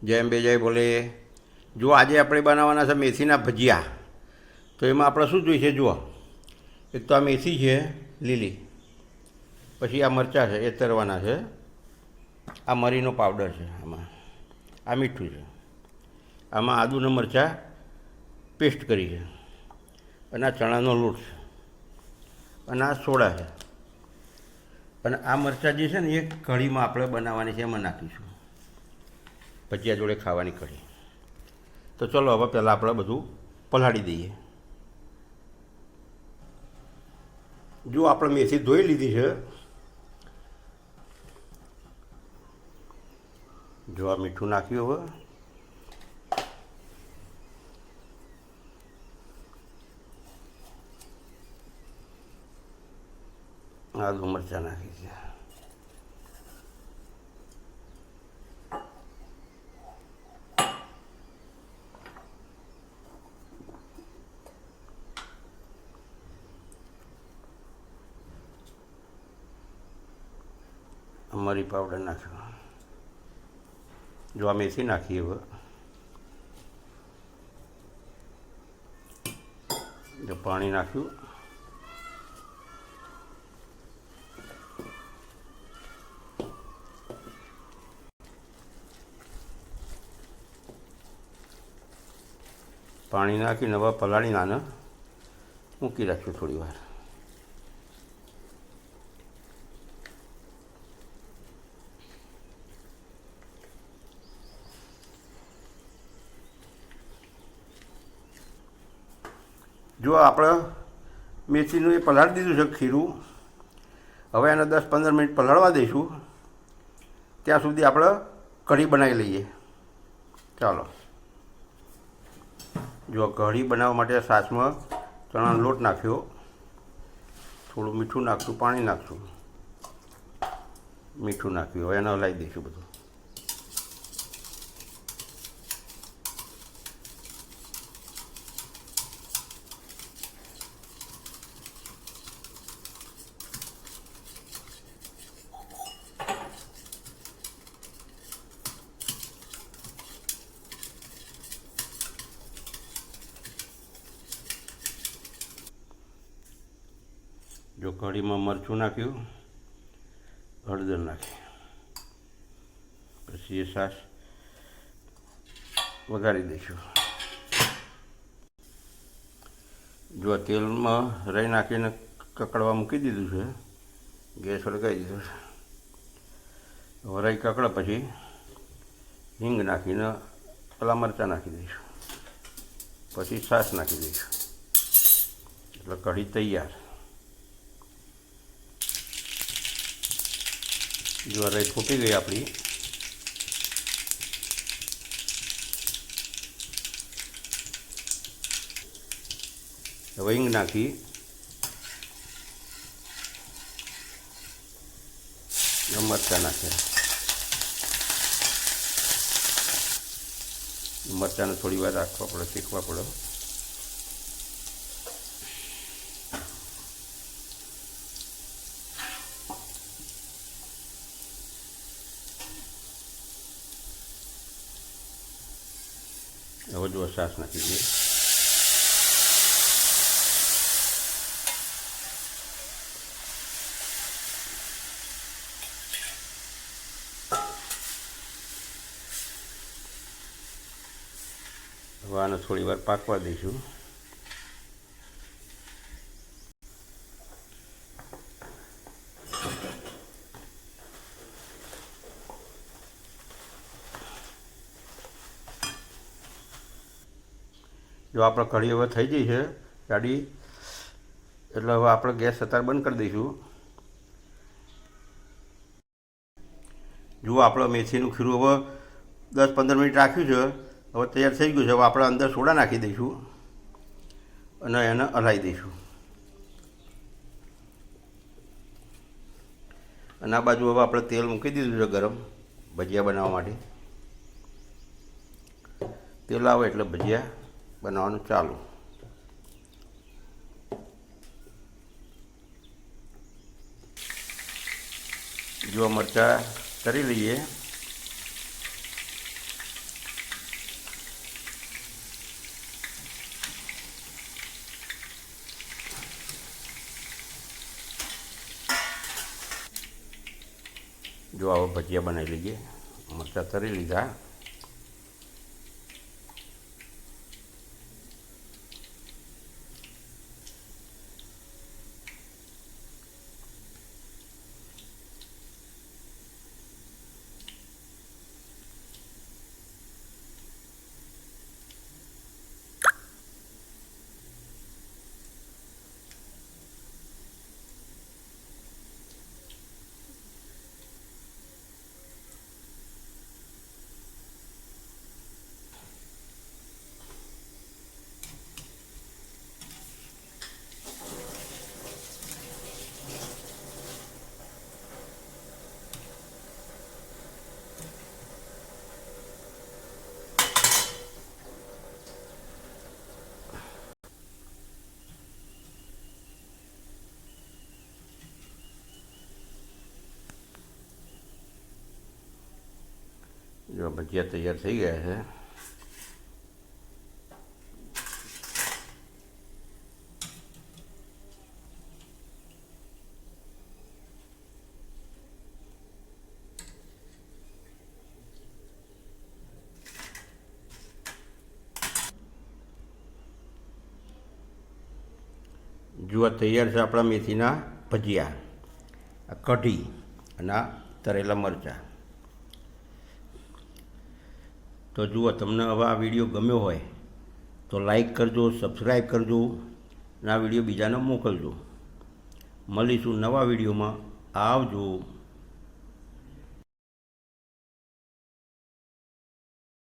જય અંબે જય બોલે. જો આજે આપણે બનાવવાના છે મેથીના ભજીયા. તો એમાં આપણે શું જોઈશે જુઓ. એક તો આ મેથી છે લીલી, પછી આ મરચાં છે એ તરવાના છે, આ મરીનો પાવડર છે, આમાં આ મીઠું છે, આમાં આદુને મરચાં પેસ્ટ કરી છે, અને આ ચણાનો લોટ છે, અને આ સોડા છે, અને આ મરચાં જે છે ને એ કઢીમાં આપણે બનાવવાની છે, એમાં નાખીશું ભજીયા જોડે ખાવાની કઢી. તો ચલો હવે પહેલાં આપણે બધું પલાળી દઈએ. જો આપણે મેથી ધોઈ લીધી છે. જો આ મીઠું નાખ્યું હવે, આદુ મરચાં નાખી છે, મરી પાવડર નાખ્યો. જો આ મેથી નાખીએ હવે, જો પાણી નાખ્યું, પાણી નાખીને હવે પલાળી નાને મૂકી રાખ્યું થોડી વાર. જો આપણે મેથીનું એ પલાળી દીધું છે ખીરું. હવે એને 10-15 મિનિટ પલાળવા દઈશું. ત્યાં સુધી આપણે કઢી બનાવી લઈએ. ચાલો. જો કઢી બનાવવા માટે છાશમાં ચણાનો લોટ નાખ્યો, થોડું મીઠું નાખશું, પાણી નાખશું, મીઠું નાખ્યું. હવે એને હલાવી દઈશું બધું. જો કઢીમાં મરચું નાખ્યું, હળદર નાખી, પછી એ છાશ વઘારી દઈશું. જો તેલમાં રાઈ નાખીને કકડવા મૂકી દીધું છે, ગેસ સળગાવી દીધો છે. હવે રાઈ કકડે પછી હિંગ નાખીને પેલા મરચાં નાખી દઈશું, પછી છાશ નાખી દઈશું, એટલે કઢી તૈયાર. જો રાઈ ફૂટી ગઈ આપણી. હવે હિંગ નાખી, મરચાં નાખ્યા. મરચાંને થોડી વાર રાખવા પડે, શેકવા પડે. હવે જો છાશ નાખી દઈએ. હવે આને થોડી વાર પાકવા દઈશું. જો આપણે કઢી હવે થઈ ગઈ છે જાડી, એટલે હવે આપણે ગેસ અત્યારે બંધ કરી દઈશું. જુઓ આપણે મેથીનું ખીરું હવે 10-15 મિનિટ રાખ્યું છે. હવે તૈયાર થઈ ગયું છે. હવે આપણે અંદર સોડા નાખી દઈશું અને એને હલાવી દઈશું. અને આ બાજુ હવે આપણે તેલ મૂકી દીધું છે ગરમ ભજીયા બનાવવા માટે. તેલ આવે એટલે ભજીયા બનાવવાનું ચાલુ. જો મરચાં તરી લઈએ. જો આવા ભજીયા બનાવી લઈએ. મરચાં તરી લીધા. જો ભજીયા તૈયાર થઈ ગયા છે. જુઓ તૈયાર છે આપણા મેથીના ભજીયા, આ કઢી અને આ તરેલા મરચાં. તો જુઓ તમને હવે આ વિડીયો ગમ્યો હોય તો લાઈક કરજો, સબસ્ક્રાઈબ કરજો અને આ વિડીયો બીજાને મોકલજો. મળીશું નવા વિડીયોમાં. આવજો.